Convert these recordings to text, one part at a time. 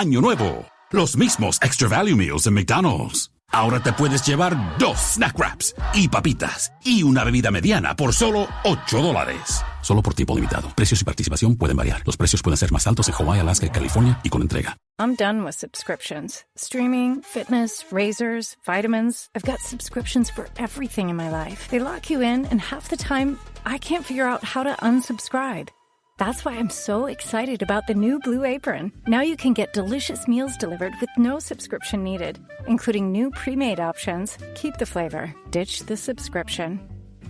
Año Nuevo. Los mismos Extra Value Meals en McDonald's. Ahora te puedes llevar 2 snack wraps y papitas y una bebida mediana por solo $8. Solo por tiempo limitado. Precios y participación pueden variar. Los precios pueden ser más altos en Hawái, Alaska y California y con entrega. I'm done with subscriptions. Streaming, fitness, razors, vitamins. I've got subscriptions for everything in my life. They lock you in, and half the time, I can't figure out how to unsubscribe. That's why I'm so excited about the new Blue Apron. Now you can get delicious meals delivered with no subscription needed, including new pre-made options. Keep the flavor. Ditch the subscription.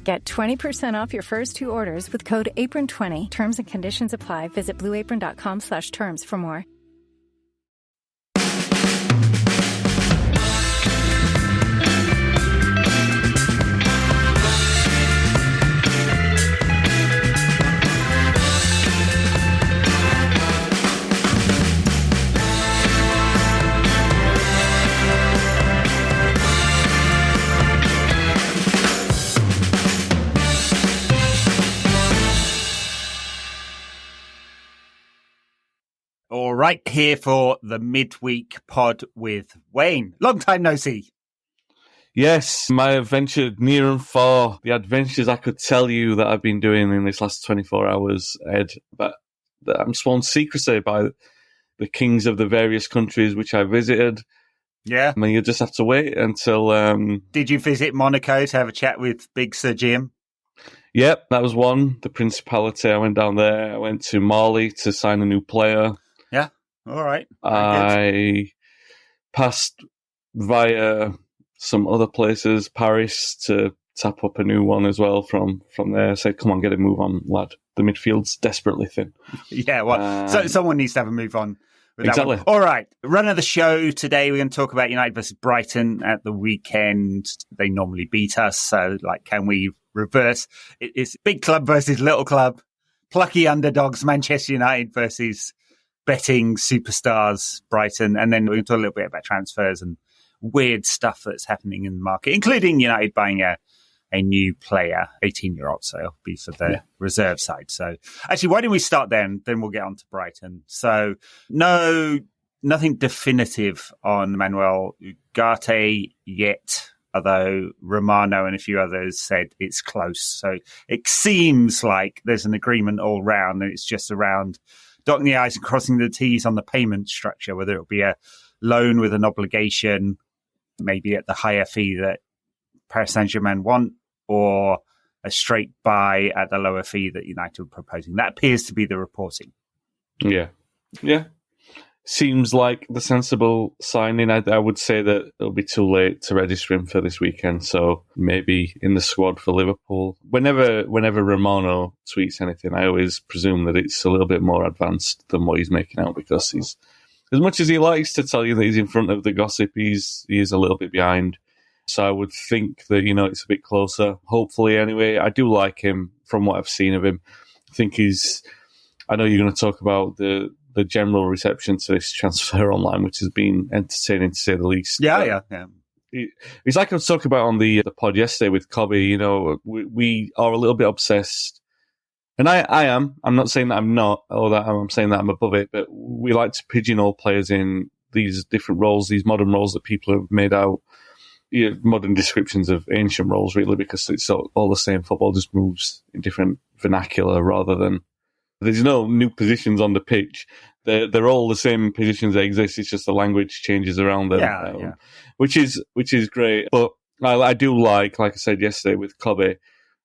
Get 20% off your first 2 orders with code APRON20. Terms and conditions apply. Visit blueapron.com/terms for more. All right, here for the midweek pod with Wayne. Long time no see. Yes, my adventure near and far, the adventures I could tell you that I've been doing in this last 24 hours, Ed, but I'm sworn secrecy by the kings of the various countries which I visited. Yeah. I mean, you just have to wait until... Did you visit Monaco to have a chat with Big Sir Jim? Yep, that was one. The Principality, I went down there. I went to Mali to sign a new player. Yeah, all right. I passed via some other places, Paris, to tap up a new one as well from there. I said, come on, get a move on, lad. The midfield's desperately thin. Yeah, well, so someone needs to have a move on. With exactly. That one. All right, run of the show today. We're going to talk about United versus Brighton at the weekend. They normally beat us, so can we reverse? It's big club versus little club, plucky underdogs, Manchester United versus betting superstars, Brighton. And then we're going to talk a little bit about transfers and weird stuff that's happening in the market, including United buying a new player, 18-year-old, so it'll be for the reserve side. So actually, why don't we start there and then we'll get on to Brighton. So nothing definitive on Manuel Ugarte yet, although Romano and a few others said it's close. So it seems like there's an agreement all round, and it's just around dotting the I's and crossing the T's on the payment structure, whether it'll be a loan with an obligation, maybe at the higher fee that Paris Saint-Germain want, or a straight buy at the lower fee that United were proposing. That appears to be the reporting. Yeah. Seems like the sensible signing. I would say that it'll be too late to register him for this weekend, so maybe in the squad for Liverpool. Whenever Romano tweets anything, I always presume that it's a little bit more advanced than what he's making out, because he's, as much as he likes to tell you that he's in front of the gossip, he is a little bit behind. So I would think that, it's a bit closer. Hopefully, anyway. I do like him from what I've seen of him. I think I know you're going to talk about the general reception to this transfer online, which has been entertaining to say the least. Yeah. It's like I was talking about on the pod yesterday with Cobby. We are a little bit obsessed. And I am. I'm not saying that I'm not, or that I'm saying that I'm above it, but we like to pigeonhole players in these different roles, these modern roles that people have made out, modern descriptions of ancient roles, really, because it's all the same. Football just moves in different vernacular rather than... There's no new positions on the pitch. They're all the same positions that exist. It's just the language changes around them, which is great. But I do like I said yesterday with Kobe,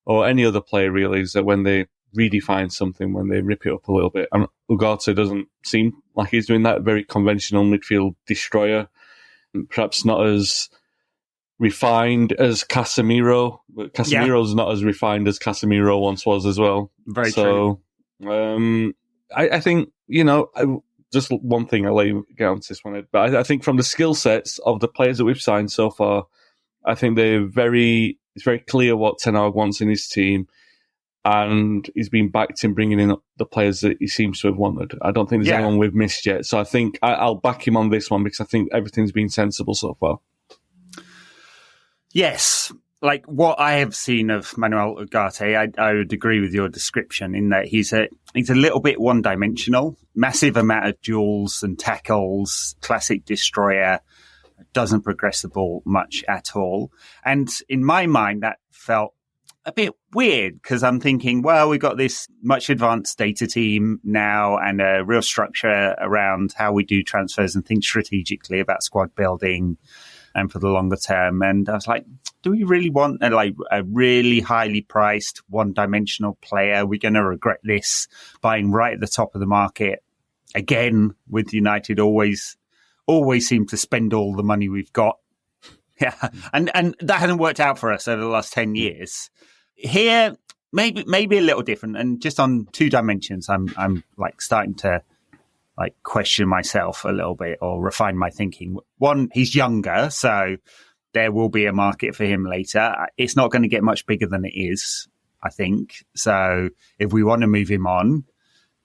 or any other player really, is that when they redefine something, when they rip it up a little bit. And Ugarte doesn't seem like he's doing that. Very conventional midfield destroyer, perhaps not as refined as Casemiro, but Casemiro's not as refined as Casemiro once was as well. Very true. I think, just one thing, I'll let you get on to this one, Ed, but I think from the skill sets of the players that we've signed so far, I think it's very clear what Ten Hag wants in his team, and he's been backed in bringing in the players that he seems to have wanted. I don't think there's anyone we've missed yet, so I think I'll back him on this one, because I think everything's been sensible so far. Yes. like what I have seen of Manuel Ugarte, I would agree with your description in that he's a little bit one-dimensional, massive amount of duels and tackles, classic destroyer, doesn't progress the ball much at all. And in my mind, that felt a bit weird because I'm thinking, well, we've got this much advanced data team now and a real structure around how we do transfers and think strategically about squad building and for the longer term. And I was like, do we really want a really highly priced one-dimensional player? We're going to regret this buying right at the top of the market. Again, with United, always seem to spend all the money we've got. Yeah, and that hasn't worked out for us over the last 10 years. Here, maybe a little different, and just on two dimensions, I'm like starting to like question myself a little bit or refine my thinking. One, he's younger, so there will be a market for him later. It's not going to get much bigger than it is, I think. So if we want to move him on,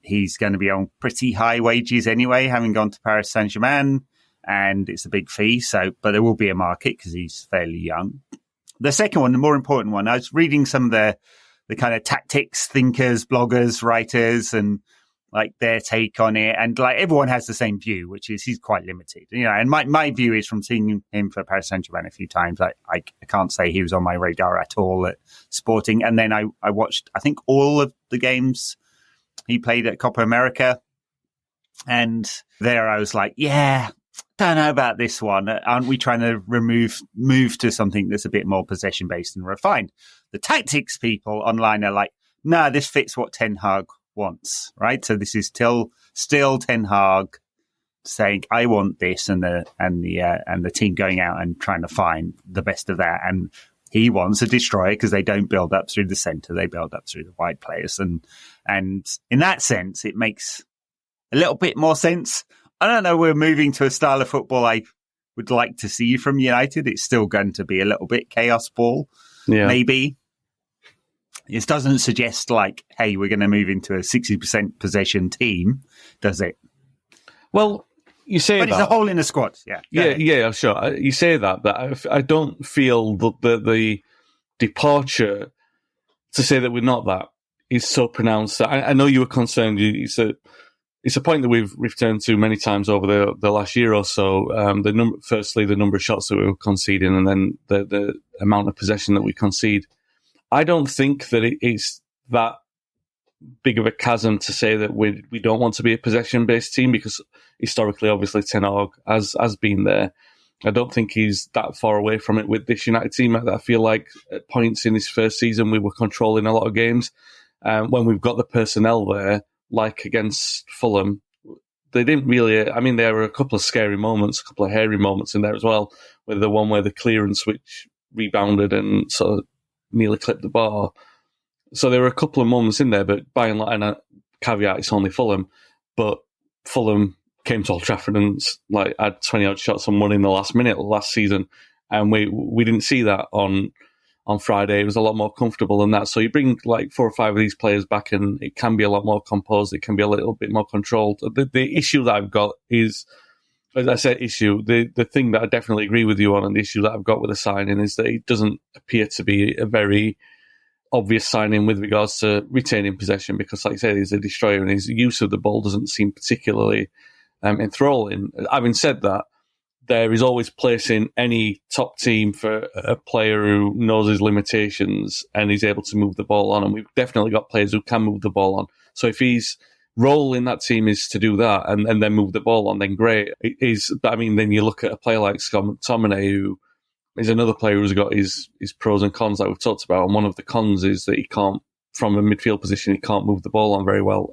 he's going to be on pretty high wages anyway, having gone to Paris Saint-Germain, and it's a big fee. So, but there will be a market because he's fairly young. The second one, the more important one, I was reading some of the kind of tactics thinkers, bloggers, writers, and like their take on it. And like everyone has the same view, which is he's quite limited. You know, and my view is from seeing him for Paris Saint-Germain a few times, I can't say he was on my radar at all at Sporting. And then I watched, I think, all of the games he played at Copa America. And there I was like, yeah, don't know about this one. Aren't we trying to move to something that's a bit more possession based and refined? The tactics people online are like, no, this fits what Ten Hag wants, right? So this is still Ten Hag saying, I want this, and the team going out and trying to find the best of that. And he wants a destroyer because they don't build up through the centre, they build up through the wide players. And in that sense, it makes a little bit more sense. I don't know, we're moving to a style of football I would like to see from United. It's still going to be a little bit chaos ball, maybe. It doesn't suggest like, hey, we're going to move into a 60% possession team, does it? Well, you say but that. But it's a hole in the squad, Yeah, sure. You say that, but I don't feel that the departure to say that we're not that is so pronounced. I know you were concerned. It's a point that we've returned to many times over the last year or so. Firstly, the number of shots that we were conceding, and then the amount of possession that we concede. I don't think that it's that big of a chasm to say that we don't want to be a possession-based team, because historically, obviously, Ten Hag has been there. I don't think he's that far away from it with this United team. I feel like at points in this first season, we were controlling a lot of games. When we've got the personnel there, like against Fulham, they didn't really. I mean, there were a couple of scary moments, a couple of hairy moments in there as well, with the one where the clearance which rebounded and sort of nearly clipped the bar. So there were a couple of moments in there, but by and large, and a caveat, it's only Fulham, but Fulham came to Old Trafford and like had 20-odd shots and won in the last minute last season, and we didn't see that on Friday. It was a lot more comfortable than that. So you bring like 4 or 5 of these players back and it can be a lot more composed. It can be a little bit more controlled. The issue that I've got is, as I said, the thing that I definitely agree with you on, and the issue that I've got with the signing is that it doesn't appear to be a very obvious signing with regards to retaining possession, because like I said, he's a destroyer and his use of the ball doesn't seem particularly enthralling. Having said that, there is always place in any top team for a player who knows his limitations and is able to move the ball on. And we've definitely got players who can move the ball on. So if his role in that team is to do that and then move the ball on, then great. Then you look at a player like Scott McTominay, who is another player who's got his pros and cons like we've talked about. And one of the cons is that he can't, from a midfield position, he can't move the ball on very well.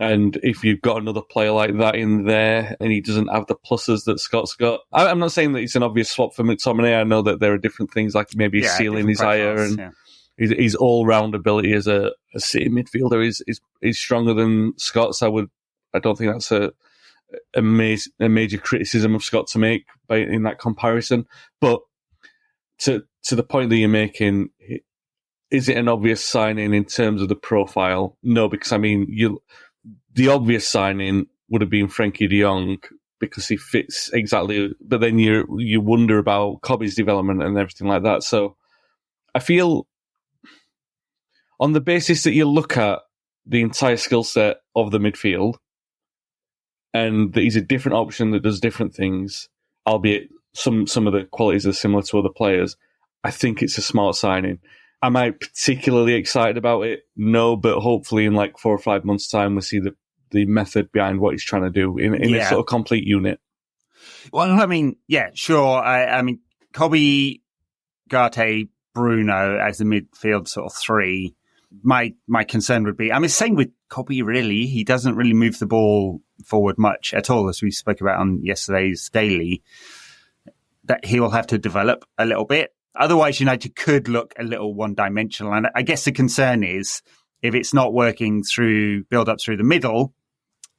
And if you've got another player like that in there and he doesn't have the pluses that Scott's got, I'm not saying that it's an obvious swap for McTominay. I know that there are different things, like maybe his ceiling is higher and his all-round ability as a City midfielder is stronger than Scott's. I don't think that's a major criticism of Scott to make in that comparison. But to the point that you're making, is it an obvious signing in terms of the profile? No, because I mean, the obvious signing would have been Frankie de Jong because he fits exactly. But then you wonder about Kobe's development and everything like that. So I feel on the basis that you look at the entire skill set of the midfield and that he's a different option that does different things, albeit some of the qualities are similar to other players, I think it's a smart signing. Am I particularly excited about it? No, but hopefully in like 4 or 5 months' time, we see the method behind what he's trying to do in a sort of complete unit. Well, I mean, yeah, sure. I mean, Kobe, Garte, Bruno as the midfield sort of three. My concern would be, I mean, same with Kobe, really. He doesn't really move the ball forward much at all, as we spoke about on yesterday's Daily, that he'll have to develop a little bit. Otherwise, United could look a little one-dimensional. And I guess the concern is if it's not working through build-up through the middle,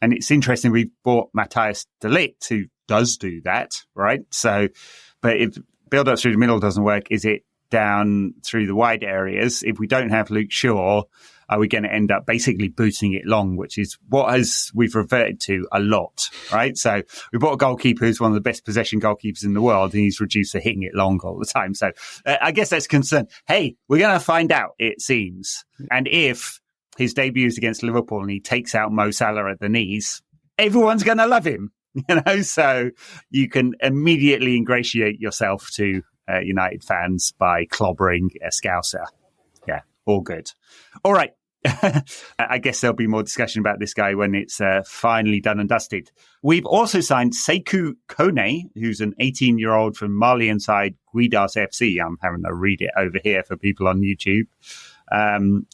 and it's interesting, we've bought Matthias de Ligt, who does do that, right? So, but if build-up through the middle doesn't work, is it down through the wide areas? If we don't have Luke Shaw, are we going to end up basically booting it long, which is what we've reverted to a lot, right? So we bought a goalkeeper who's one of the best possession goalkeepers in the world, and he's reduced to hitting it long all the time. So I guess that's concern. Hey, we're going to find out, it seems. And if his debut is against Liverpool and he takes out Mo Salah at the knees, everyone's going to love him, so you can immediately ingratiate yourself to United fans by clobbering a Scouser. Yeah, all good. All right. I guess there'll be more discussion about this guy when it's finally done and dusted. We've also signed Sekou Kone, who's an 18-year-old from Malian side Guidas FC. I'm having to read it over here for people on YouTube.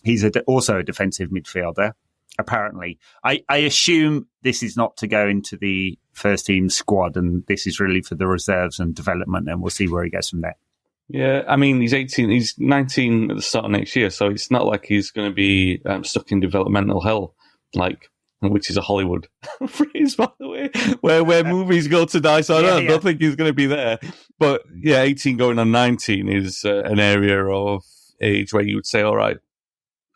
He's also a defensive midfielder, apparently. I assume this is not to go into the first team squad, and this is really for the reserves and development, and we'll see where he goes from there. Yeah, I mean, he's 18, he's 19 at the start of next year, so it's not like he's going to be stuck in developmental hell, which is a Hollywood phrase, by the way, where movies go to die, so I don't think he's going to be there. But yeah, 18 going on 19 is an area of age where you would say, all right,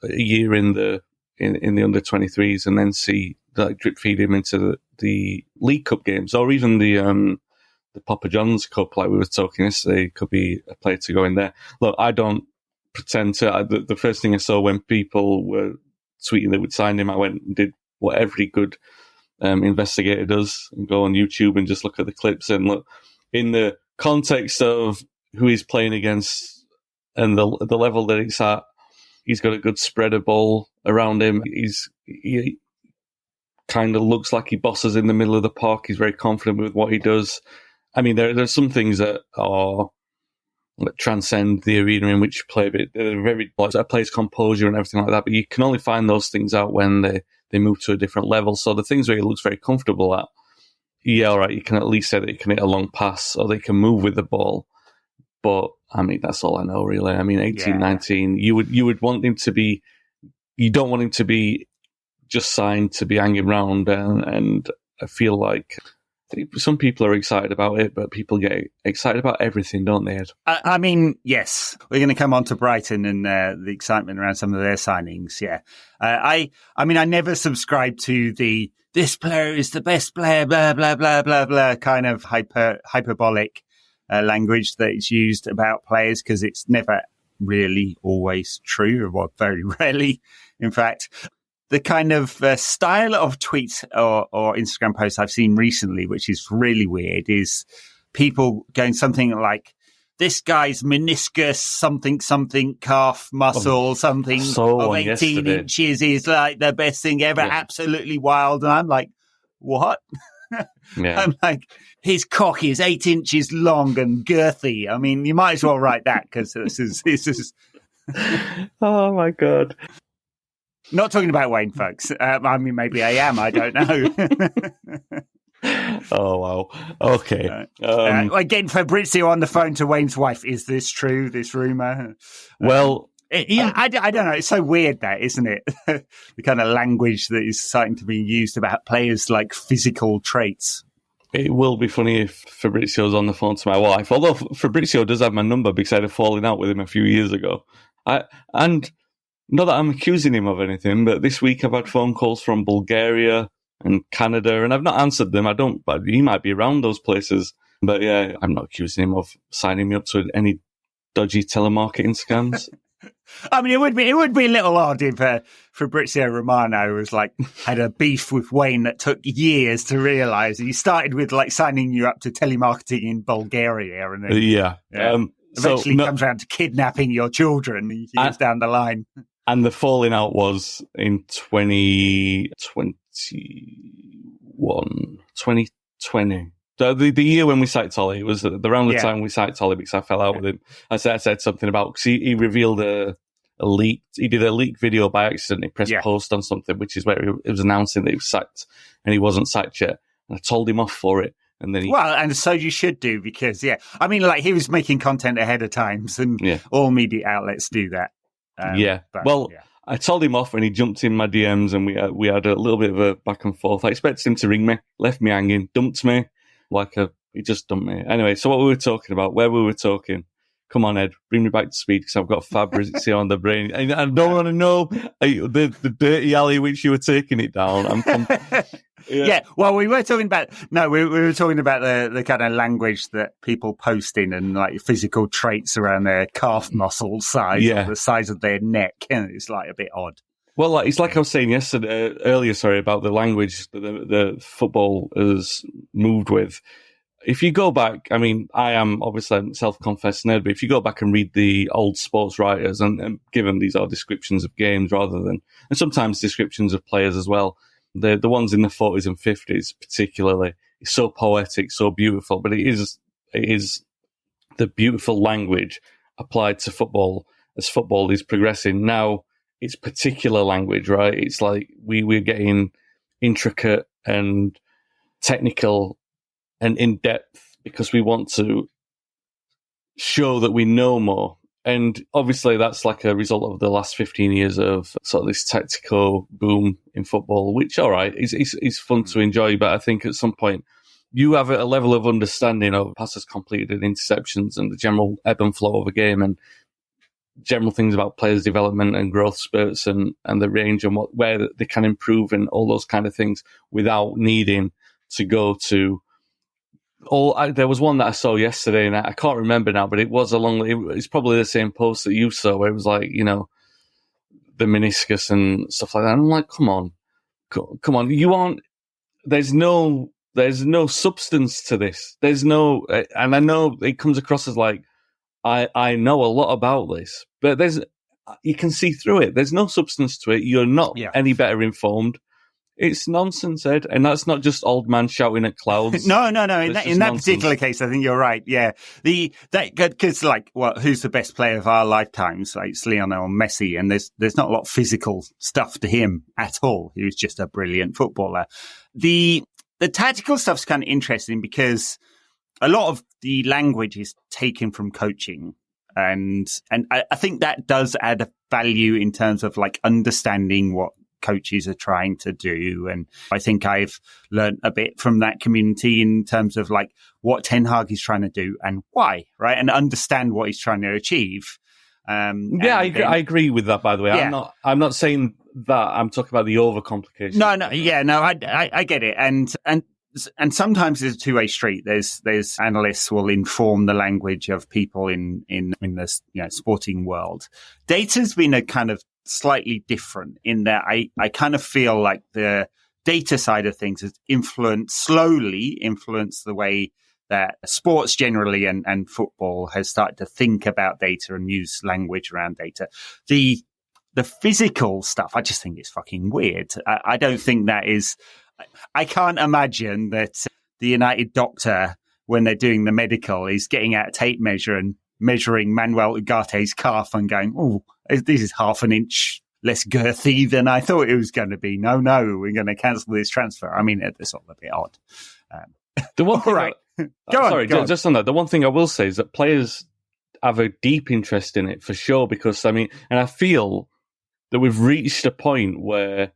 a year in the under 23s, and then see drip feed him into the League Cup games, or even the Papa John's Cup, like we were talking yesterday, could be a player to go in there. Look, I don't pretend to. The first thing I saw when people were tweeting they would sign him, I went and did what every good investigator does, and go on YouTube and just look at the clips and look in the context of who he's playing against and the level that it's at. He's got a good spreader ball around him. He kind of looks like he bosses in the middle of the park. He's very confident with what he does. I mean, there's some things that transcend the arena in which you play, but they're very that plays composure and everything like that. But you can only find those things out when they move to a different level. So the things where he looks very comfortable at, yeah, all right, you can at least say that he can hit a long pass or they can move with the ball. But I mean, that's all I know, really. I mean, 18, 19, you would want him to be. You don't want him to be just signed to be hanging around, and I feel like some people are excited about it, but people get excited about everything, don't they, Ed? I mean, yes. We're going to come on to Brighton and the excitement around some of their signings, yeah. I mean, I never subscribe to this player is the best player, blah, blah, blah, blah, blah, kind of hyperbolic language that is used about players, because it's never really always true, or very rarely, in fact. The kind of style of tweets or Instagram posts I've seen recently, which is really weird, is people going something like, this guy's meniscus, something, calf muscle, something of 18 yesterday. Inches is like the best thing ever, absolutely wild. And I'm like, what? Yeah. I'm like, his cock is 8 inches long and girthy. I mean, you might as well write that, because this is... Oh, my God. Not talking about Wayne, folks. I mean, maybe I am. I don't know. Oh, wow. Okay. Again, Fabrizio on the phone to Wayne's wife. Is this true, this rumour? Well... I don't know. It's so weird, that, isn't it? The kind of language that is starting to be used about players' like physical traits. It will be funny if Fabrizio's on the phone to my wife. Although Fabrizio does have my number because I had a falling out with him a few years ago. And not that I'm accusing him of anything, but this week I've had phone calls from Bulgaria and Canada, and I've not answered them. But he might be around those places. But yeah, I'm not accusing him of signing me up to any dodgy telemarketing scams. I mean, it would be a little odd if Fabrizio Romano was like had a beef with Wayne that took years to realise. He started with like signing you up to telemarketing in Bulgaria, and then eventually comes around to kidnapping your children years down the line. And the falling out was in 2020. The year when we sacked Ollie, it was around the time we sacked Ollie because I fell out with him. I said something about, because he revealed he did a leaked video by accident. He pressed post on something, which is where it was announcing that he was sacked, and he wasn't sacked yet. And I told him off for it. And then and so you should do, because, I mean, like, he was making content ahead of times, and all media outlets do that. I told him off, and he jumped in my DMs, and we had a little bit of a back and forth. I expected him to ring me, left me hanging, dumped me. He just dumped me. Anyway, so what we were talking about, where we were talking. Come on, Ed, bring me back to speed, because I've got Fabrizio here on the brain. And I don't want to know the dirty alley which you were taking it down. Well, we were talking about, we were talking about the kind of language that people post in, and like physical traits around their calf muscle size, or the size of their neck. And it's like a bit odd. Well, it's like I was saying earlier, about the language that the football has moved with. If you go back, I mean, I am obviously a self-confessed nerd, but if you go back and read the old sports writers, and given these are descriptions of games rather than, and sometimes descriptions of players as well, the ones in the 40s and 50s particularly, it's so poetic, so beautiful, but it is the beautiful language applied to football as football is progressing. Now, it's particular language, right? It's like we're getting intricate and technical and in-depth because we want to show that we know more. And obviously that's like a result of the last 15 years of sort of this tactical boom in football, which, all right, is fun to enjoy. But I think at some point you have a level of understanding of passes completed, interceptions, and the general ebb and flow of a game, and general things about players' development and growth spurts and the range and where they can improve and all those kind of things without needing to go to there was one that I saw yesterday, and I can't remember now, but it's probably the same post that you saw, where it was like, the meniscus and stuff like that. And I'm like, come on, you aren't. There's no substance to this. There's no, and I know it comes across as like I know a lot about this, but you can see through it. There's no substance to it. You're not any better informed. It's nonsense, Ed, and that's not just old man shouting at clouds. No. In that particular case, I think you're right. Yeah, because who's the best player of our lifetimes? Like, it's Lionel Messi, and there's not a lot of physical stuff to him at all. He was just a brilliant footballer. The tactical stuff's kind of interesting because a lot of the language is taken from coaching, and I think that does add a value in terms of like understanding what coaches are trying to do. And I think I've learned a bit from that community in terms of like what Ten Hag is trying to do and why, right? And understand what he's trying to achieve. I agree with that, by the way. Yeah. I'm not saying that. I'm talking about the overcomplication. I get it. And sometimes it's a two-way street. There's analysts will inform the language of people in the sporting world. Data's been a kind of slightly different in that I kind of feel like the data side of things has slowly influenced the way that sports generally and football has started to think about data and use language around data. The physical stuff, I just think it's fucking weird. I don't think that is. I can't imagine that the United doctor, when they're doing the medical, is getting out a tape measure and measuring Manuel Ugarte's calf and going, "Oh, this is half an inch less girthy than I thought it was going to be. No, we're going to cancel this transfer." I mean, it's all a bit odd. The one thing, just on that, the one thing I will say is that players have a deep interest in it for sure, because and I feel that we've reached a point where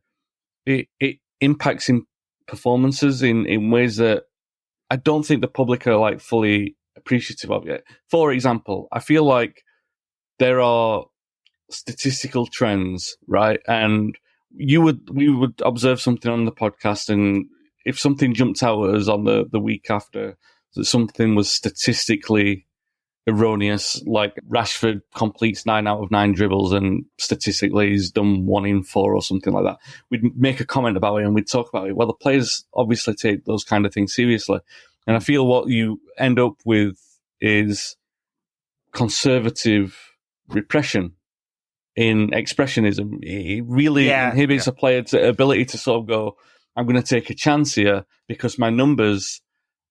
it impacts in performances in ways that I don't think the public are like fully appreciative of yet. For example, I feel like there are statistical trends, right? And we would observe something on the podcast, and if something jumped out at us on the week after that something was statistically erroneous, like Rashford completes 9 out of 9 dribbles and statistically he's done 1 in 4 or something like that. We'd make a comment about it and we'd talk about it. Well, the players obviously take those kind of things seriously. And I feel what you end up with is conservative repression in expressionism. It really inhibits a player's ability to sort of go, I'm going to take a chance here because my numbers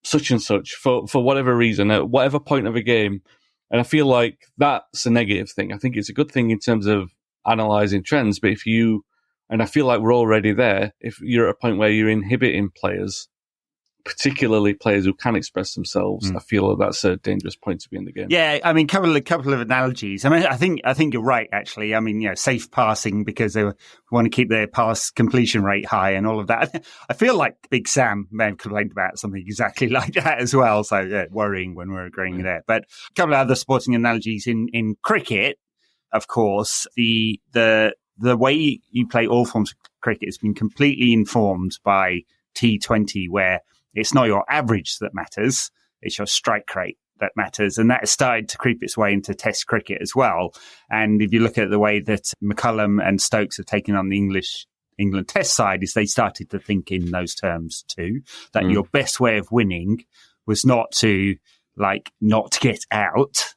such and such for whatever reason, at whatever point of a game. And I feel like that's a negative thing. I think it's a good thing in terms of analysing trends, but and I feel like we're already there, if you're at a point where you're inhibiting players, particularly players who can express themselves, I feel like that's a dangerous point to be in the game. Yeah, I mean, couple of analogies. I mean, I think you're right, actually. I mean, safe passing because they want to keep their pass completion rate high and all of that. I feel like Big Sam may have complained about something exactly like that as well. So worrying when we're agreeing there. But a couple of other sporting analogies in cricket, of course, the way you play all forms of cricket has been completely informed by T20, where it's not your average that matters, it's your strike rate that matters. And that has started to creep its way into Test cricket as well. And if you look at the way that McCullum and Stokes have taken on the England Test side, is they started to think in those terms too, that your best way of winning was not to not get out.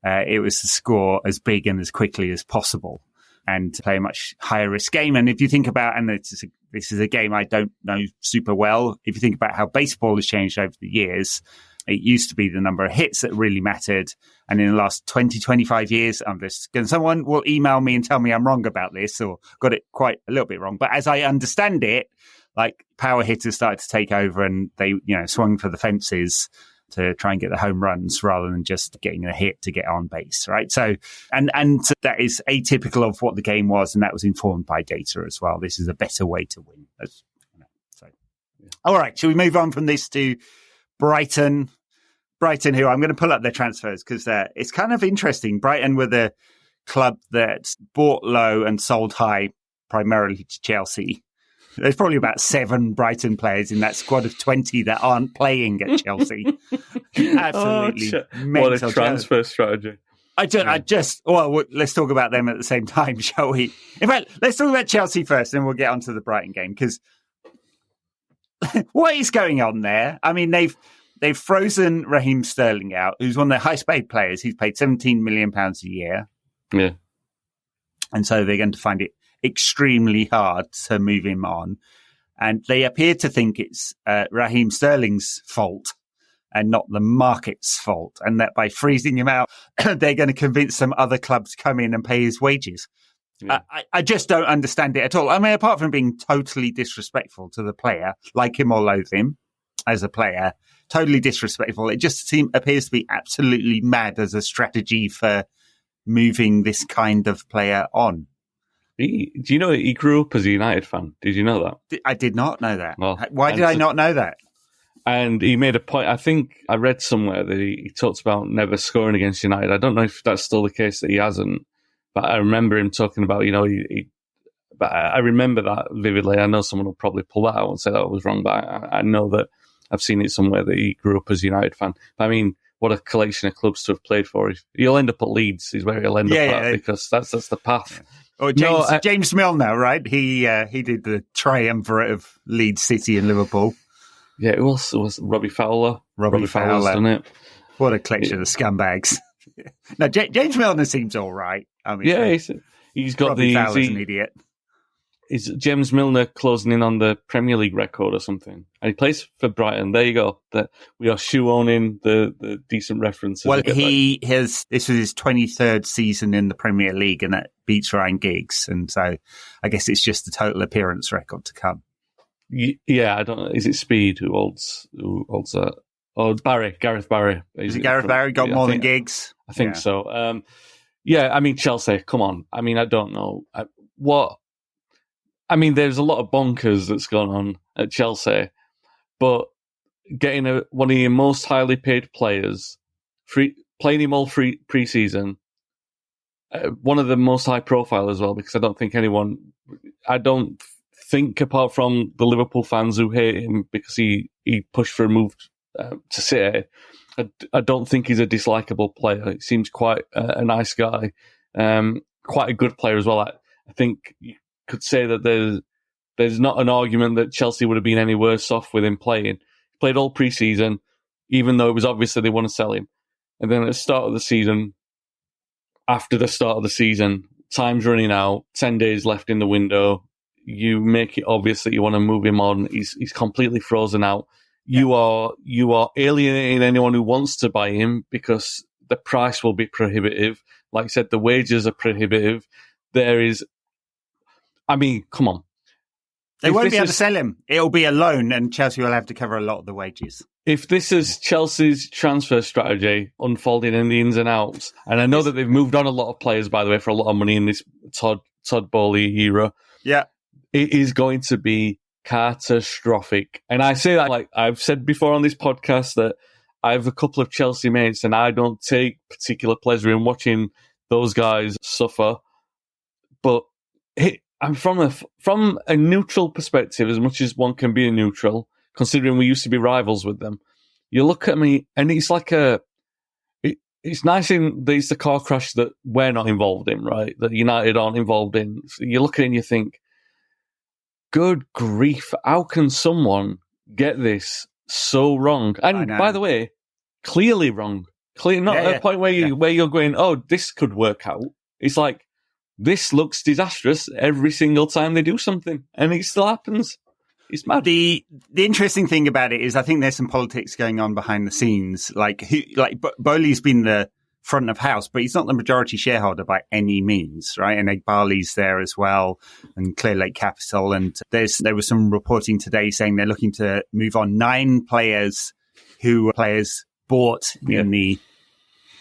It was to score as big and as quickly as possible and to play a much higher risk game. And if you think about, and this is a game I don't know super well, if you think about how baseball has changed over the years, it used to be the number of hits that really mattered. And in the last 20, 25 years, someone will email me and tell me I'm wrong about this or got it quite a little bit wrong. But as I understand it, power hitters started to take over and they, swung for the fences to try and get the home runs rather than just getting a hit to get on base, right? So, and that is atypical of what the game was, and that was informed by data as well. This is a better way to win. All right, shall we move on from this to Brighton? Brighton, who I'm going to pull up their transfers because it's kind of interesting. Brighton were the club that bought low and sold high primarily to Chelsea. There's probably about 7 Brighton players in that squad of 20 that aren't playing at Chelsea. Absolutely mental. What a transfer strategy. Let's talk about them at the same time, shall we? In fact, let's talk about Chelsea first, and we'll get onto the Brighton game, because what is going on there? I mean, they've frozen Raheem Sterling out, who's one of their highest paid players. He's paid £17 million a year. Yeah. And so they're going to find it extremely hard to move him on. And they appear to think it's Raheem Sterling's fault and not the market's fault. And that by freezing him out, they're going to convince some other clubs to come in and pay his wages. Yeah. I just don't understand it at all. I mean, apart from being totally disrespectful to the player, like him or loathe him as a player, totally disrespectful. It just appears to be absolutely mad as a strategy for moving this kind of player on. Do you know he grew up as a United fan? Did you know that? I did not know that. Well, why did I not know that? And he made a point. I think I read somewhere that he talked about never scoring against United. I don't know if that's still the case that he hasn't, but I remember him talking about, but I remember that vividly. I know someone will probably pull that out and say that was wrong, but I know that I've seen it somewhere that he grew up as a United fan. But I mean, what a collection of clubs to have played for. He'll end up at Leeds, is where he'll end up at, because that's the path. Yeah. Or James Milner, right? He did the triumvirate of Leeds, City and Liverpool. Yeah, it was Robbie Fowler. Robbie Fowler's done it. What a collection of scumbags. No, James Milner seems all right. I mean, yeah, he's got Robbie Fowler's an idiot. Is James Milner closing in on the Premier League record or something? And he plays for Brighton. There you go. We are shoe-owning the decent references. Well, this was his 23rd season in the Premier League, and that beats Ryan Giggs. And so I guess it's just the total appearance record to come. Yeah, I don't know. Is it Speed who holds that? Oh, Gareth Barry. Is it Gareth Barry got more than Giggs? I think so. Yeah, I mean, Chelsea, come on. I mean, I don't know. There's a lot of bonkers that's gone on at Chelsea, but getting one of your most highly paid players, playing him all pre-season, one of the most high profile as well, because I don't think apart from the Liverpool fans who hate him because he pushed for a move to City. I don't think he's a dislikable player. He seems quite a nice guy, quite a good player as well. I think you could say that there's not an argument that Chelsea would have been any worse off with him playing. He played all pre-season, even though it was obvious that they want to sell him. And then at the start of the season, after the start of the season, time's running out, 10 days left in the window. You make it obvious that you want to move him on. He's completely frozen out. You are alienating anyone who wants to buy him because the price will be prohibitive. Like I said, the wages are prohibitive. Come on. They won't be able to sell him. It'll be a loan and Chelsea will have to cover a lot of the wages. If this is Chelsea's transfer strategy unfolding in the ins and outs, and I know that they've moved on a lot of players, by the way, for a lot of money in this Todd Bowley era. Yeah. It is going to be catastrophic. And I say that, like I've said before on this podcast, that I have a couple of Chelsea mates and I don't take particular pleasure in watching those guys suffer. But I'm from a neutral perspective, as much as one can be a neutral, considering we used to be rivals with them. You look at me and it's like it's nice in that it's the car crash that we're not involved in, right? That United aren't involved in. So you look at it and you think, good grief, how can someone get this so wrong? And by the way, clearly wrong. Not at a point where you're going, oh, this could work out. It's like, this looks disastrous every single time they do something, and it still happens. It's mad. The interesting thing about it is I think there's some politics going on behind the scenes. Bowley's been the front of house, but he's not the majority shareholder by any means, right? And Barley's there as well, and Clear Lake Capital. And there was some reporting today saying they're looking to move on 9 players who were players bought in the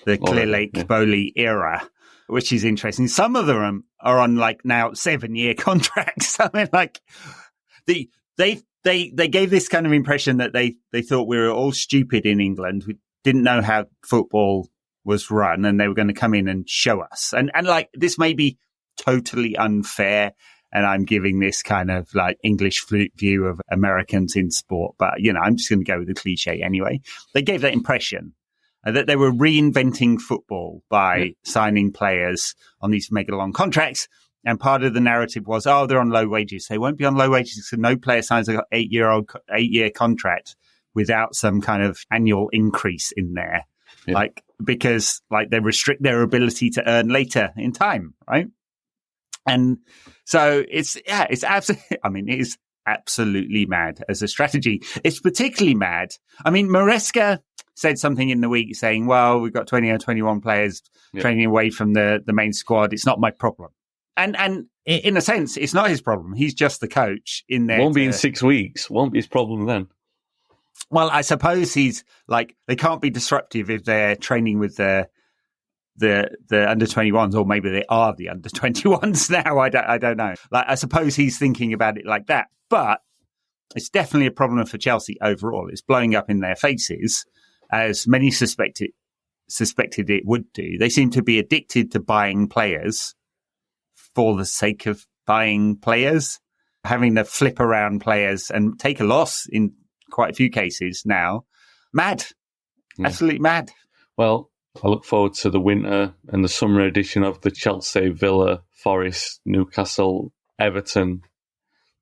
Clear Lake Bowley era, which is interesting. Some of them are on now 7-year contracts. I mean, they gave this kind of impression that they thought we were all stupid in England. We didn't know how football was run, and they were going to come in and show us. And this may be totally unfair, and I'm giving this kind of English view of Americans in sport, but I'm just going to go with the cliche anyway. They gave that impression that they were reinventing football by signing players on these mega long contracts. And part of the narrative was, they're on low wages. They won't be on low wages, so no player signs an 8-year contract without some kind of annual increase in there. Yeah. Because they restrict their ability to earn later in time, right? And so it is absolutely mad as a strategy. It's particularly mad. I mean, Maresca said something in the week saying, well, we've got 20 or 21 players training away from the main squad. It's not my problem. And in a sense, it's not his problem. He's just the coach in there. Won't be in 6 weeks. Won't be his problem then. Well, I suppose he's they can't be disruptive if they're training with the under 21s, or maybe they are the under 21s now. I don't know. I suppose he's thinking about it like that, but it's definitely a problem for Chelsea overall. It's blowing up in their faces, as many suspected it would do. They seem to be addicted to buying players for the sake of buying players, having to flip around players and take a loss in quite a few cases now. Mad. Absolutely mad. Well, I look forward to the winter and the summer edition of the Chelsea, Villa, Forest, Newcastle, Everton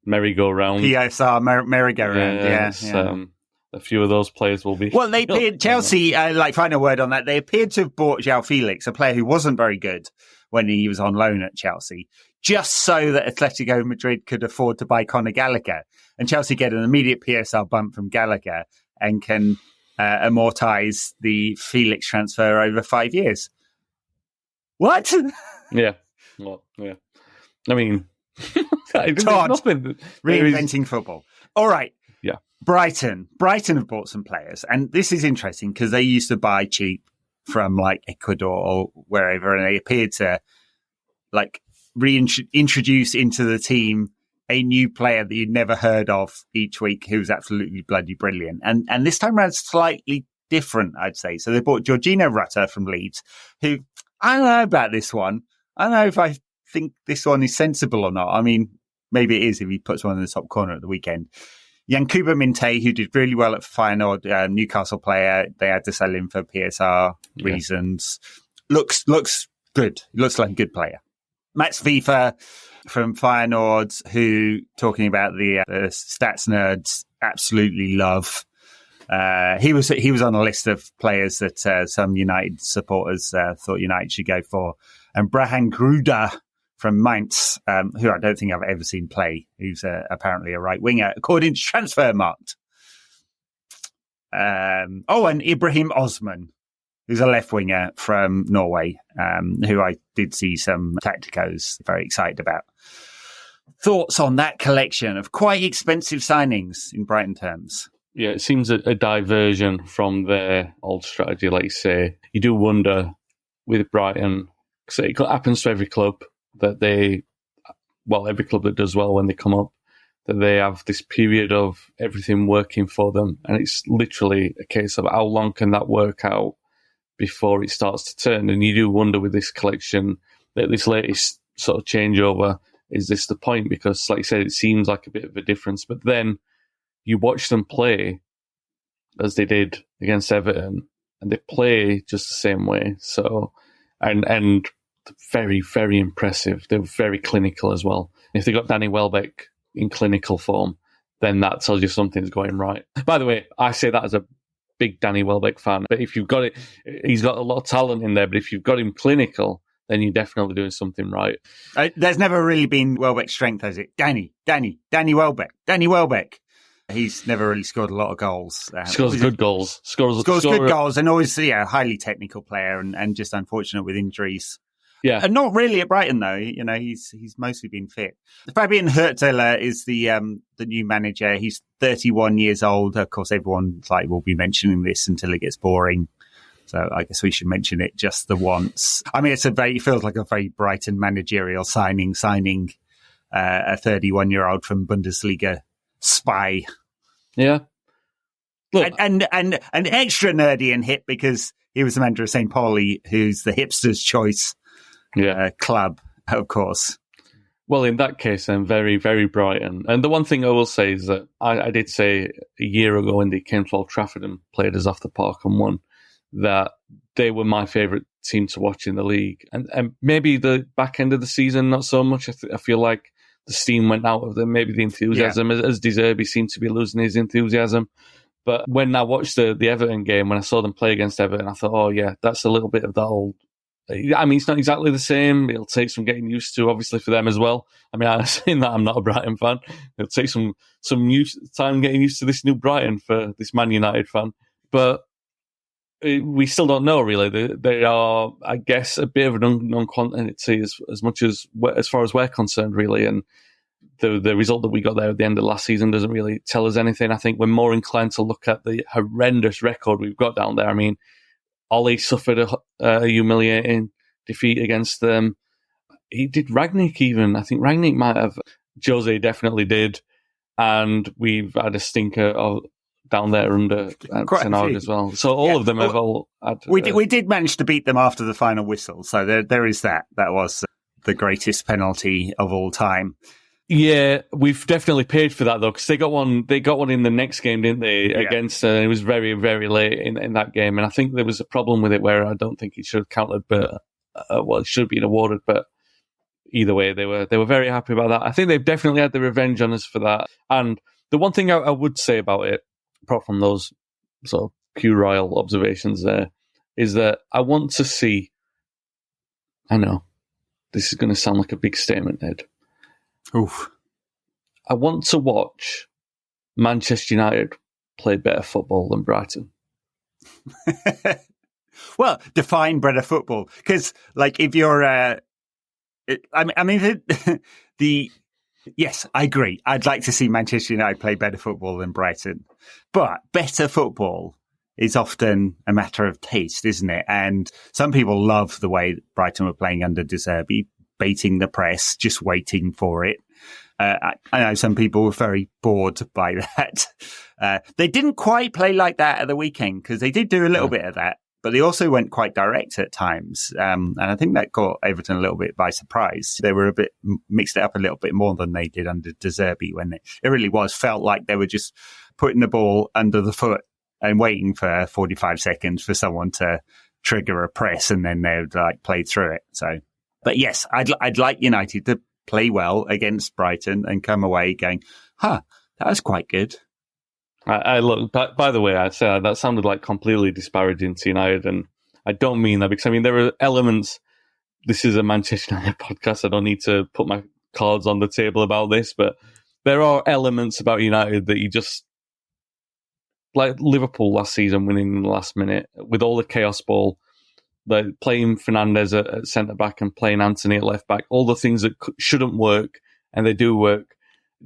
merry-go-round. PSR merry-go-round, a few of those players will be... Well, they appeared, Chelsea, final word on that, they appeared to have bought João Felix, a player who wasn't very good when he was on loan at Chelsea, just so that Atletico Madrid could afford to buy Conor Gallagher. And Chelsea get an immediate PSR bump from Gallagher and can amortise the Felix transfer over 5 years. What? Yeah. Well, yeah. I mean... Todd, reinventing football. All right. Yeah. Brighton have bought some players. And this is interesting because they used to buy cheap from Ecuador or wherever. And they appeared to reintroduce into the team a new player that you'd never heard of each week who's absolutely bloody brilliant. And this time around, slightly different, I'd say. So they bought Georgino Rutter from Leeds, who I don't know about this one. I don't know if I think this one is sensible or not. I mean, maybe it is if he puts one in the top corner at the weekend. Yankuba Minte, who did really well at Feyenoord, Newcastle player. They had to sell him for PSR reasons. Looks good. Looks like a good player. Mats Vifa from Feyenoord, who, talking about the stats nerds, absolutely love. He was on a list of players that some United supporters thought United should go for. And Brahan Gruda from Mainz, who I don't think I've ever seen play, who's apparently a right winger, according to Transfermarkt. And Ibrahim Osman, who's a left winger from Norway, who I did see some tacticos very excited about. Thoughts on that collection of quite expensive signings in Brighton terms? Yeah, it seems a diversion from their old strategy, like you say. You do wonder with Brighton, because it happens to every club, that every club that does well when they come up, that they have this period of everything working for them. And it's literally a case of how long can that work out before it starts to turn. And you do wonder with this collection, that this latest sort of changeover, is this the point? Because, like I said, it seems like a bit of a difference. But then you watch them play as they did against Everton, and they play just the same way. So, and very, very impressive. They're very clinical as well. If they got Danny Welbeck in clinical form, then that tells you something's going right. By the way, I say that as a big Danny Welbeck fan, but if you've got it, he's got a lot of talent in there, but if you've got him clinical, then you're definitely doing something right. There's never really been Welbeck's strength, has it? Danny Welbeck. He's never really scored a lot of goals. Scores good goals. Scores good goals, and always a highly technical player, and just unfortunate with injuries. Yeah, and not really at Brighton though. He's mostly been fit. Fabian Hurteler is the new manager. He's 31 years old. Of course, everyone's like will be mentioning this until it gets boring. So I guess we should mention it just the once. I mean, it feels like a very Brighton managerial signing a 31-year-old from Bundesliga spy. Yeah. Look, and extra nerdy and hip because he was the manager of St. Pauli, who's the hipster's choice club, of course. Well, in that case, then very, very Brighton. And the one thing I will say is that I did say a year ago when they came to Old Trafford and played us off the park and won, that they were my favourite team to watch in the league. And maybe the back end of the season, not so much. I feel like the steam went out of them. Maybe the enthusiasm, as De Zerbi seemed to be losing his enthusiasm. But when I watched the Everton game, when I saw them play against Everton, I thought, oh yeah, that's a little bit of that old... I mean, it's not exactly the same. It'll take some getting used to, obviously, for them as well. I mean, I'm saying that I'm not a Brighton fan. It'll take some time getting used to this new Brighton for this Man United fan. But we still don't know, really. They are, I guess, a bit of an unknown quantity as much as far as we're concerned, really. And the result that we got there at the end of last season doesn't really tell us anything. I think we're more inclined to look at the horrendous record we've got down there. I mean, Ollie suffered a humiliating defeat against them. He did Rangnick even. I think Rangnick might have. Jose definitely did. And we've had a stinker down there under Ten Hag as well. So all of them have all had... We did manage to beat them after the final whistle. So there is that. That was the greatest penalty of all time. Yeah, we've definitely paid for that though, because they got one in the next game, didn't they? Yeah. Against, it was very, very late in that game, and I think there was a problem with it where I don't think it should have counted, but it should have been awarded. But either way, they were very happy about that. I think they've definitely had the revenge on us for that. And the one thing I would say about it, apart from those sort of puerile observations there, is that I want to see. I know this is going to sound like a big statement, Ed. Oof. I want to watch Manchester United play better football than Brighton. Well, define better football, because, like, if you're, yes, I agree. I'd like to see Manchester United play better football than Brighton, but better football is often a matter of taste, isn't it? And some people love the way Brighton were playing under De Zerbi, baiting the press, just waiting for it. I know some people were very bored by that. They didn't quite play like that at the weekend, because they did do a little bit of that. but they also went quite direct at times. And I think that caught Everton a little bit by surprise. They were mixed it up a little bit more than they did under De Zerbi, when it really felt like they were just putting the ball under the foot and waiting for 45 seconds for someone to trigger a press, and then they would play through it. So, but yes, I'd like United to play well against Brighton and come away going, that was quite good. I look, by the way, I say that sounded like completely disparaging to United, and I don't mean that, because there are elements. This is a Manchester United podcast. I don't need to put my cards on the table about this, but there are elements about United that you just, like Liverpool last season, winning in the last minute with all the chaos ball, like playing Fernandes at centre back and playing Anthony at left back, all the things that shouldn't work and they do work.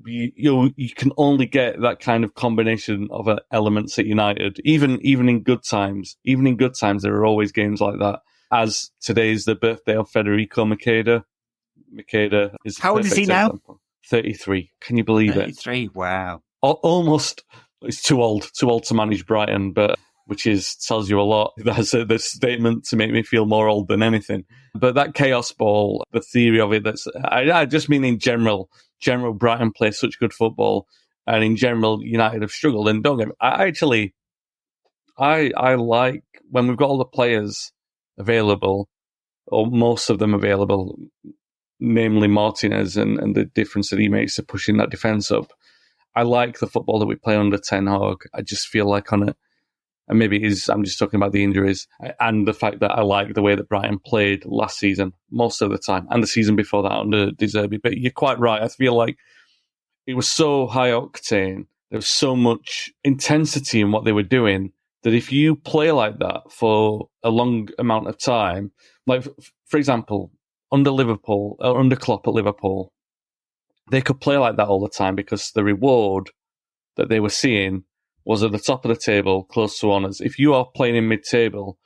You can only get that kind of combination of elements at United, even in good times. Even in good times, there are always games like that. As today's the birthday of Federico Macheda. Macheda is how old is he now? 33. Can you believe 33, it? 33. Wow. Almost. It's too old to manage Brighton, but which tells you a lot. That's the statement to make me feel more old than anything. But that chaos ball, the theory of it, I just mean in general, Brighton play such good football, and in general, United have struggled. And don't get me, I like when we've got all the players available, or most of them available, namely Martinez and the difference that he makes to pushing that defence up. I like the football that we play under Ten Hag. I just feel like on it, and maybe I'm just talking about the injuries and the fact that I like the way that Brighton played last season most of the time, and the season before that under De Zerbi. But you're quite right. I feel like it was so high octane. There was so much intensity in what they were doing that if you play like that for a long amount of time, like for example, under Liverpool or under Klopp at Liverpool, they could play like that all the time because the reward that they were seeing was at the top of the table, close to honours. If you are playing in mid-table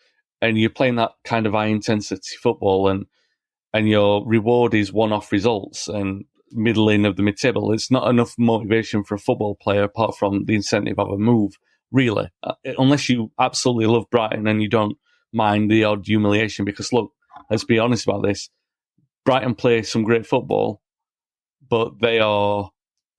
and you're playing that kind of high-intensity football and your reward is one-off results and middling of the mid-table, it's not enough motivation for a football player apart from the incentive of a move, really. Unless you absolutely love Brighton and you don't mind the odd humiliation, because, look, let's be honest about this. Brighton play some great football, but they are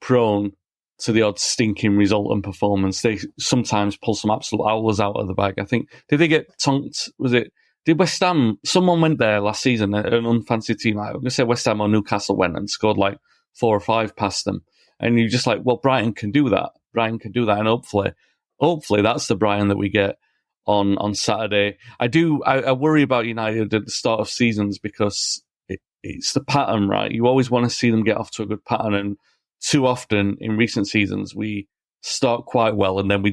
prone to the odd stinking result and performance. They sometimes pull some absolute howlers out of the bag. I think, did they get tonked? Did West Ham, someone went there last season, an unfancied team, I'm going to say West Ham or Newcastle went and scored like 4 or 5 past them. And you're just like, well, Brighton can do that. And hopefully that's the Brighton that we get on Saturday. I worry about United at the start of seasons because it's the pattern, right? You always want to see them get off to a good pattern, and too often in recent seasons we start quite well and then we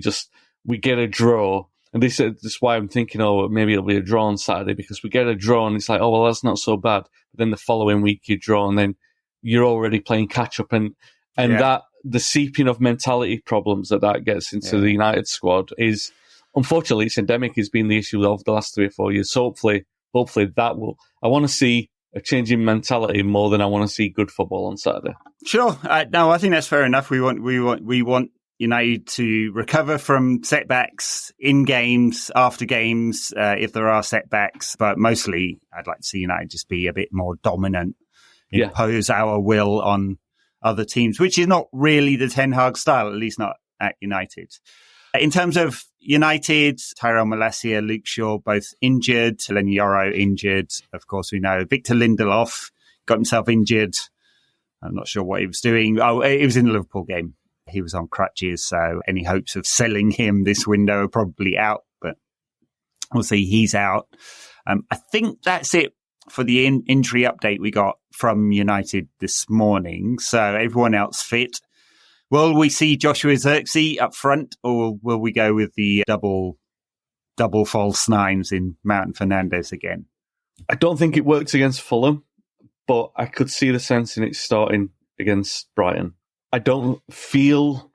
get a draw. And this is why I'm thinking, maybe it'll be a draw on Saturday, because we get a draw and it's like, oh well, that's not so bad. But then the following week you draw and then you're already playing catch up, and that the seeping of mentality problems that gets into the United squad is, unfortunately, it's endemic. It's been the issue of the last 3 or 4 years. So hopefully that will. I want to see a change in mentality more than I want to see good football on Saturday. Sure. No, I think that's fair enough. We want United to recover from setbacks in games, after games, if there are setbacks. But mostly, I'd like to see United just be a bit more dominant, impose our will on other teams, which is not really the Ten Hag style, at least not at United. In terms of United, Tyrell Malacia, Luke Shaw, both injured. Lenny Yoro injured. Of course, we know Victor Lindelof got himself injured. I'm not sure what he was doing. Oh, it was in the Liverpool game. He was on crutches, so any hopes of selling him this window are probably out, but we'll see. He's out. I think that's it for the injury update we got from United this morning. So everyone else fit. Will we see Joshua Zirkzee up front, or will we go with the double false nines in Mount and Fernandes again? I don't think it works against Fulham, but I could see the sense in it starting against Brighton. I don't feel,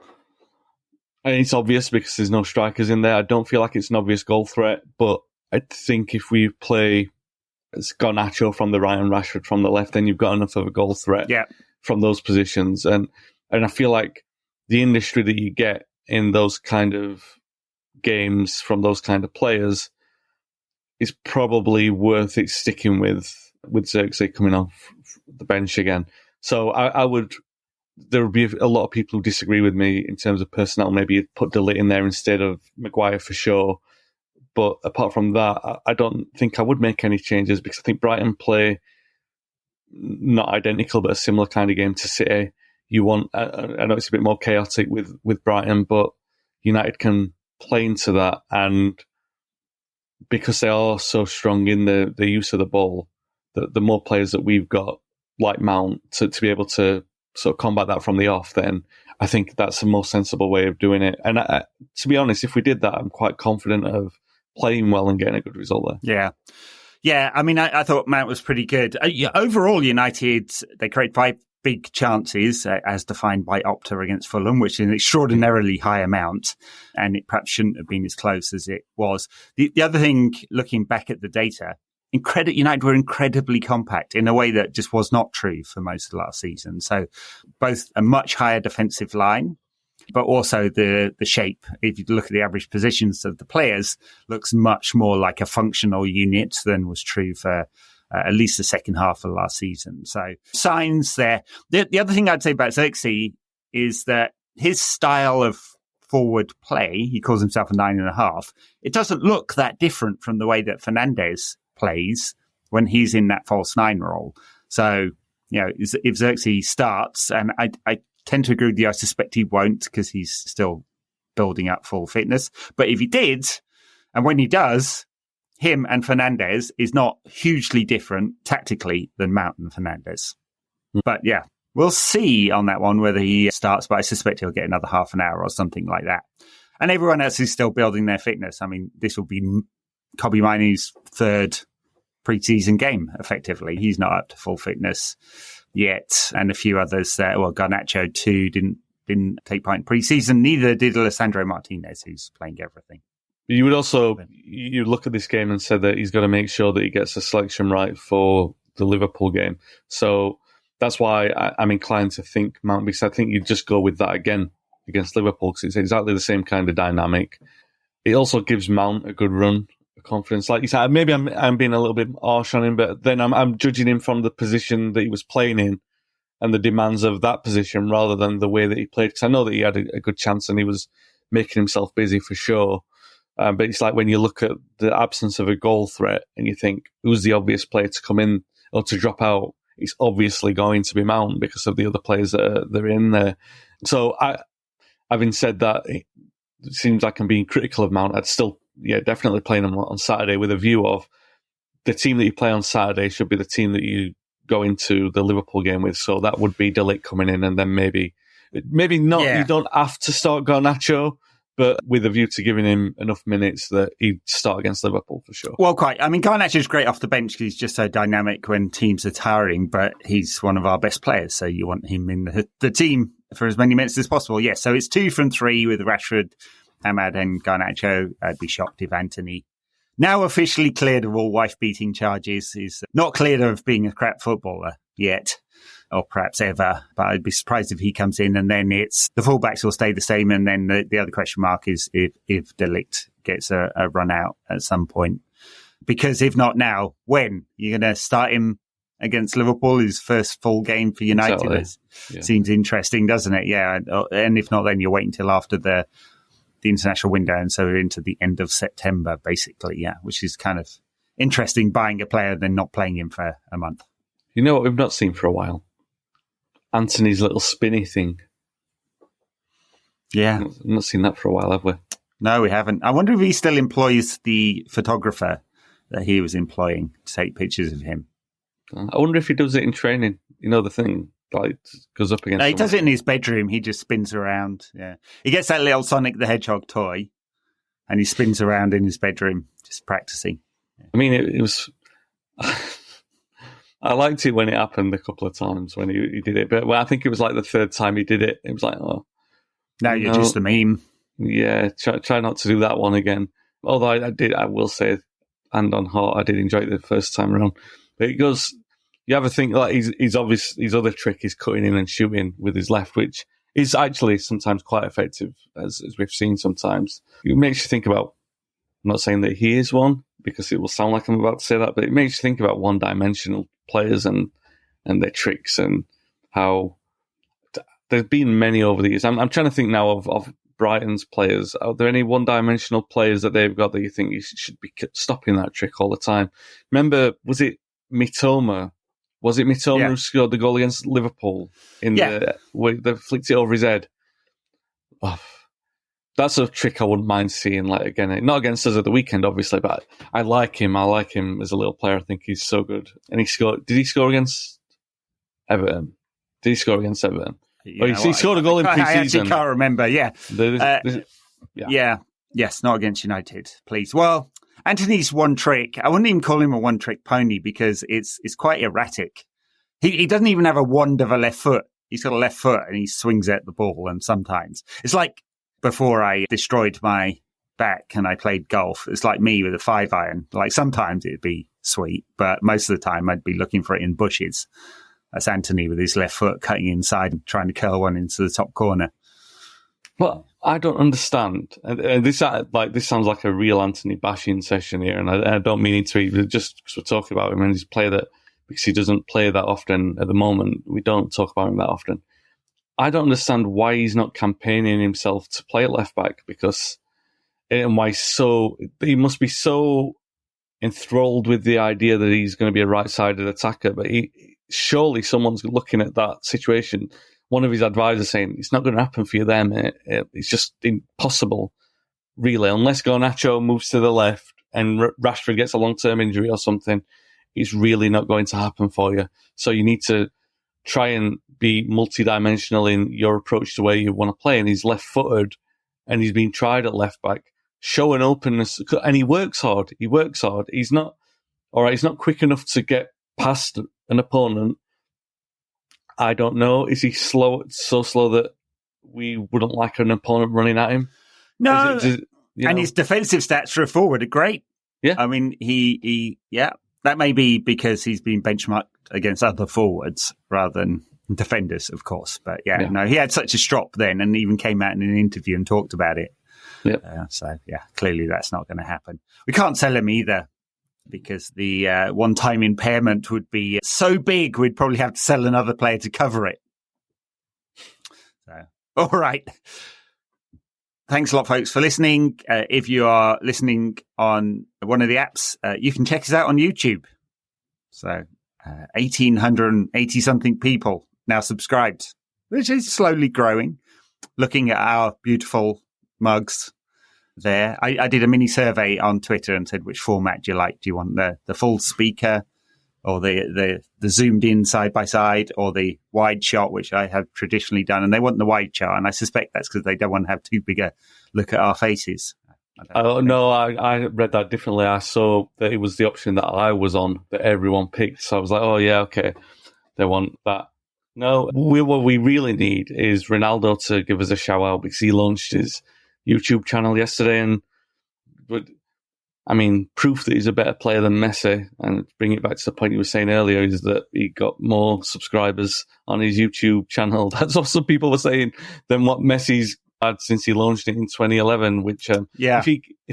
and it's obvious because there's no strikers in there, I don't feel like it's an obvious goal threat, but I think if we play Garnacho from the right and Rashford from the left, then you've got enough of a goal threat from those positions. And I feel like the industry that you get in those kind of games from those kind of players it's probably worth it sticking with Xerxes coming off the bench again. So there would be a lot of people who disagree with me in terms of personnel. Maybe you'd put De Ligt in there instead of Maguire for sure. But apart from that, I don't think I would make any changes because I think Brighton play not identical, but a similar kind of game to City. You want, I know it's a bit more chaotic with Brighton, but United can play into that. And because they are so strong in the use of the ball, the more players that we've got, like Mount, to be able to sort of combat that from the off, then I think that's the most sensible way of doing it. And to be honest, if we did that, I'm quite confident of playing well and getting a good result there. Yeah. Yeah, I mean, I thought Mount was pretty good. Overall, United, they create 5 big chances, as defined by Opta against Fulham, which is an extraordinarily high amount, and it perhaps shouldn't have been as close as it was. The other thing, looking back at the data, United were incredibly compact in a way that just was not true for most of last season. So both a much higher defensive line, but also the shape, if you look at the average positions of the players, looks much more like a functional unit than was true for at least the second half of last season. So signs there. The other thing I'd say about Xerxes is that his style of forward play, he calls himself a 9.5, it doesn't look that different from the way that Fernandes plays when he's in that false 9 role. So, if Xerxes starts, and I tend to agree with you, I suspect he won't because he's still building up full fitness. But if he did, and when he does, him and Fernandes is not hugely different tactically than Mount and Fernandes. But yeah, we'll see on that one whether he starts, but I suspect he'll get another half an hour or something like that. And everyone else is still building their fitness. I mean, this will be Kobbie Mainoo's 3rd pre-season game, effectively. He's not up to full fitness yet. And a few others, Garnacho too didn't take part in pre-season. Neither did Alessandro Martinez, who's playing everything. You would also, you look at this game and said that he's got to make sure that he gets the selection right for the Liverpool game. So that's why I'm inclined to think Mount, because I think you'd just go with that again against Liverpool, because it's exactly the same kind of dynamic. It also gives Mount a good run of confidence. Like you said, maybe I'm being a little bit harsh on him, but then I'm judging him from the position that he was playing in and the demands of that position rather than the way that he played. Because I know that he had a good chance and he was making himself busy for sure. But it's like when you look at the absence of a goal threat and you think, who's the obvious player to come in or to drop out? It's obviously going to be Mount because of the other players that are in there. So having said that, it seems like I'm being critical of Mount. I'd still, definitely play him on Saturday with a view of the team that you play on Saturday should be the team that you go into the Liverpool game with. So that would be De Ligt coming in, and then maybe not. Yeah. You don't have to start Garnacho, but with a view to giving him enough minutes that he'd start against Liverpool for sure. Well, quite. I mean, Garnacho's great off the bench because he's just so dynamic when teams are tiring, but he's one of our best players, so you want him in the team for as many minutes as possible. Yes, so it's 2 from 3 with Rashford, Ahmad and Garnacho. I'd be shocked if Anthony, now officially cleared of all wife-beating charges, is not cleared of being a crap footballer yet, or perhaps ever, but I'd be surprised if he comes in and then it's the fullbacks will stay the same, and then the other question mark is if De Ligt gets a run out at some point. Because if not now, when? You're going to start him against Liverpool, his first full game for United? Exactly. Seems interesting, doesn't it? Yeah, and if not, then you're waiting until after the international window, and so into the end of September, basically, yeah, which is kind of interesting, buying a player then not playing him for a month. You know what we've not seen for a while? Anthony's little spinny thing. Yeah. I've not seen that for a while, have we? No, we haven't. I wonder if he still employs the photographer that he was employing to take pictures of him. I wonder if he does it in training. You know, the thing, like, goes up against... No, he does it in his bedroom. He just spins around. Yeah. He gets that little Sonic the Hedgehog toy and he spins around in his bedroom, just practicing. Yeah. I mean, it was... I liked it when it happened a couple of times when he did it, but I think it was like the 3rd time he did it. It was like, oh, now you're just a meme. Yeah, try not to do that one again. Although I will say, hand on heart, I did enjoy it the first time around. But it goes, you ever think like his other trick is cutting in and shooting with his left, which is actually sometimes quite effective, as we've seen sometimes. It makes you think about, I'm not saying that he is one, because it will sound like I'm about to say that, but it makes you think about one-dimensional players and their tricks and how there's been many over the years. I'm trying to think now of Brighton's players. Are there any one-dimensional players that they've got that you think you should be stopping that trick all the time? Remember, was it Mitoma? Was it Mitoma who scored the goal against Liverpool where they flicked it over his head? Oh, that's a trick I wouldn't mind seeing. Like again, not against us at the weekend, obviously, but I like him. I like him as a little player. I think he's so good. And he scored. Did he score against Everton? He scored a goal in pre-season. I actually can't remember. Yeah. Yeah. Yes, not against United, please. Well, Anthony's one trick. I wouldn't even call him a one-trick pony because it's quite erratic. He doesn't even have a wand of a left foot. He's got a left foot and he swings at the ball. And sometimes it's like before I destroyed my back and I played golf. It's like me with a 5-iron. Like sometimes it'd be sweet, but most of the time I'd be looking for it in bushes. That's Anthony with his left foot cutting inside and trying to curl one into the top corner. Well, I don't understand. This sounds like a real Anthony bashing session here, and I don't mean it to be just because we're talking about him and he's a player that, because he doesn't play that often at the moment, we don't talk about him that often. I don't understand why he's not campaigning himself to play at left back, and why he must be so enthralled with the idea that he's going to be a right-sided attacker, but surely someone's looking at that situation. One of his advisors saying, it's not going to happen for you there, mate. It's just impossible, really, unless Garnacho moves to the left and Rashford gets a long-term injury or something. It's really not going to happen for you. So you need to try and be multi-dimensional in your approach to where you want to play. And he's left-footed and he's been tried at left-back. Show an openness. And he works hard. He's not quick enough to get past an opponent. I don't know. Is he so slow that we wouldn't like an opponent running at him? No. And his defensive stats for a forward are great. Yeah. I mean, that may be because he's been benchmarked against other forwards rather than defenders, of course. But no, he had such a strop then and even came out in an interview and talked about it. Yep. Clearly that's not going to happen. We can't sell him either, because the one-time impairment would be so big, we'd probably have to sell another player to cover it. So, all right. Thanks a lot, folks, for listening. If you are listening on one of the apps, you can check us out on YouTube. So 1,880-something people now subscribed, which is slowly growing. Looking at our beautiful mugs there. I did a mini survey on Twitter and said, which format do you like? Do you want the full speaker or the zoomed in side by side or the wide shot, which I have traditionally done? And they want the wide shot. And I suspect that's because they don't want to have too big a look at our faces. No, I read that differently. I saw that it was the option that I was on that everyone picked. So I was like, oh yeah, okay. They want that. No, what we really need is Ronaldo to give us a shout out, because he launched his YouTube channel yesterday, but I mean, proof that he's a better player than Messi. And bring it back to the point you were saying earlier, is that he got more subscribers on his YouTube channel. That's what some people were saying, than what Messi's had since he launched it in 2011. Which, if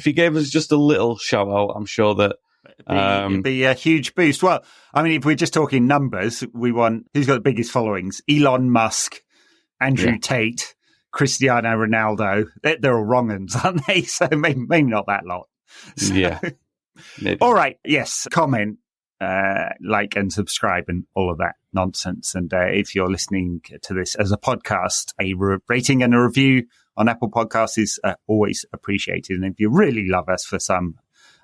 he gave us just a little shout out, I'm sure that it'd be a huge boost. Well, I mean, if we're just talking numbers, we want who's got the biggest followings: Elon Musk, Andrew Tate, Cristiano Ronaldo. They're all wrong uns, aren't they? So maybe not that lot. So, maybe. All right. Yes. Comment, like, and subscribe, and all of that nonsense. And if you're listening to this as a podcast, a rating and a review on Apple Podcasts is always appreciated. And if you really love us for some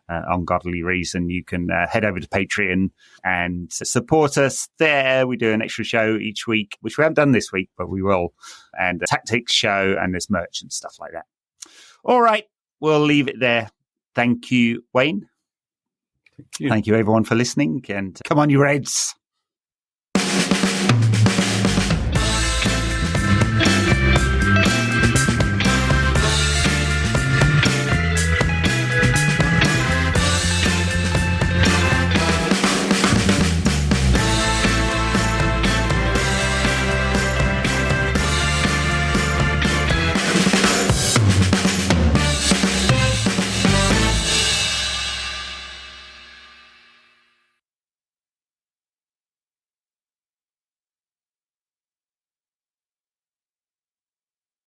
ungodly reason, you can head over to Patreon and support us there. We do an extra show each week, which we haven't done this week, but we will, and a tactics show, and there's merch and stuff like that. All right, we'll leave it there. Thank you, Wayne. Thank you. Thank you, everyone, for listening, and come on, you Reds.